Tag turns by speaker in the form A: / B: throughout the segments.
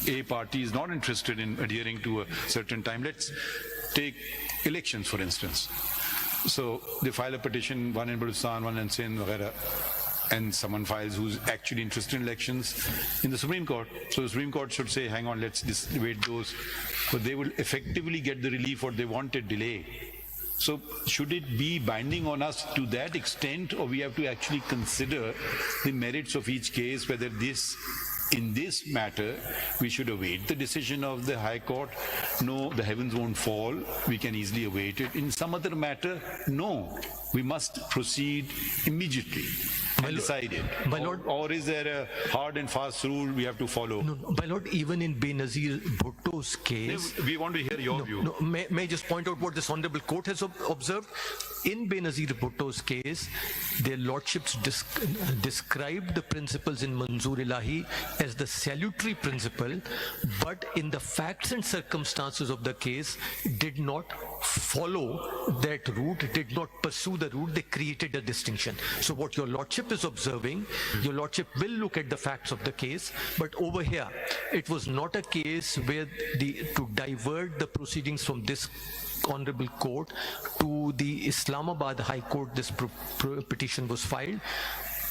A: a party is not interested in adhering to a certain time. Let's take elections, for instance. So they file a petition, one in Balochistan, one in Sindh, etc. And someone files who's actually interested in elections in the Supreme Court. So the Supreme Court should say, hang on, let's wait those. But they will effectively get the relief what they wanted, delay. So should it be binding on us to that extent, or we have to actually consider the merits of each case, whether in this matter, we should await the decision of the High Court? No, the heavens won't fall. We can easily await it. In some other matter, no. We must proceed immediately and decide it.
B: My Lord,
A: or is there a hard and fast rule we have to follow?
B: No, my Lord, even in Benazir Bhutto's case...
A: We want to hear your view.
B: No, may I just point out what this Honorable Court has observed? In Benazir Bhutto's case, their lordships described the principles in Manzoor Ilahi as the salutary principle, but in the facts and circumstances of the case, did not follow that route, did not pursue the route. They created a distinction. So what your lordship is observing, your lordship will look at the facts of the case, but over here, it was not a case where to divert the proceedings from this Honorable Court to the Islamabad High Court. This petition was filed.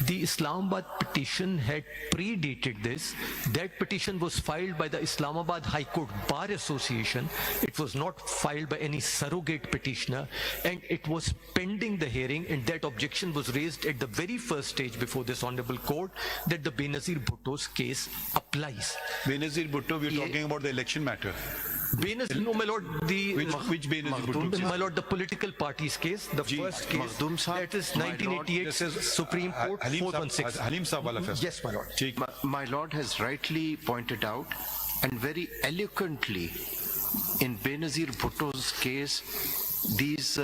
B: The Islamabad petition had predated this. That petition was filed by the Islamabad High Court Bar Association. It was not filed by any surrogate petitioner, and it was pending the hearing, and that objection was raised at the very first stage before this Honorable Court that the Benazir Bhutto's case applies.
A: Benazir Bhutto, we're talking about the election matter.
B: Benazir, no, my lord,
A: which Benazir Bhutto?
B: My lord, the political party's case, the first case, that is 1988 Supreme Court 416.
A: Halim Saab wala faisalah.
B: Yes, my lord.
C: My lord has rightly pointed out and very eloquently in Benazir Bhutto's case, these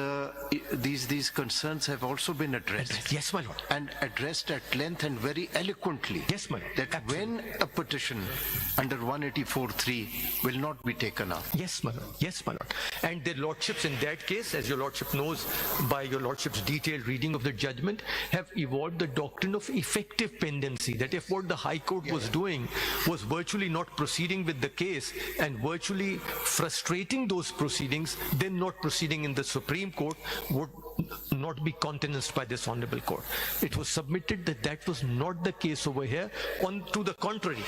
C: concerns have also been addressed.
B: Yes, my lord.
C: And addressed at length and very eloquently.
B: Yes, my lord.
C: That when a petition under 184(3) will not be taken up.
B: Yes, my lord. Yes, my lord. And their lordships in that case, as your lordship knows by your lordship's detailed reading of the judgment, have evolved the doctrine of effective pendency. That if what the High Court was doing was virtually not proceeding with the case and virtually frustrating those proceedings, then not proceeding in the Supreme Court would not be countenanced by this Honorable Court. It was submitted that that was not the case over here. To the contrary,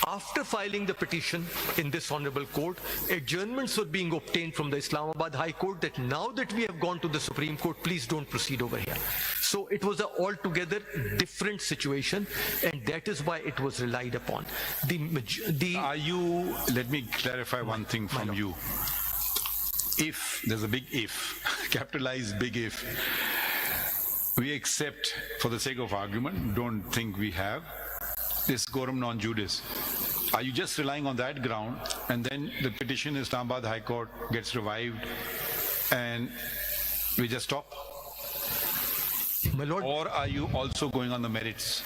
B: after filing the petition in this Honorable Court, adjournments were being obtained from the Islamabad High Court that now that we have gone to the Supreme Court, please don't proceed over here. So it was an altogether different situation, and that is why it was relied upon.
A: Let me clarify one thing from you. If, there's a big if, capitalized big if, we accept, for the sake of argument, don't think we have, this quorum non judice. Are you just relying on that ground, and then the petition in Islamabad High Court gets revived and we just stop?
B: My lord,
A: or are you also going on the merits?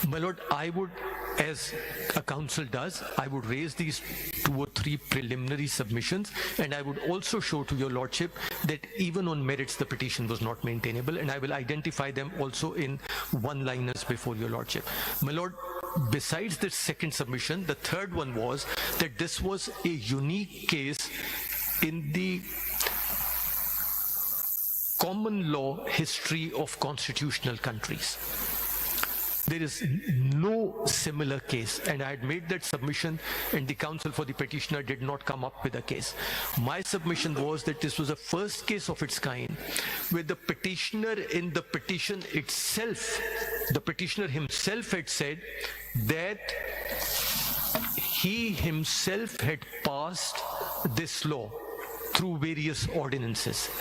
B: My lord, I would, as a council does, I would raise these 2 or 3 preliminary submissions, and I would also show to your lordship that even on merits the petition was not maintainable, and I will identify them also in one-liners before your lordship. My lord, besides this second submission, the third one was that this was a unique case in the common law history of constitutional countries. There is no similar case, and I had made that submission, and the counsel for the petitioner did not come up with a case. My submission was that this was the first case of its kind where the petitioner in the petition itself, the petitioner himself had said that he himself had passed this law through various ordinances.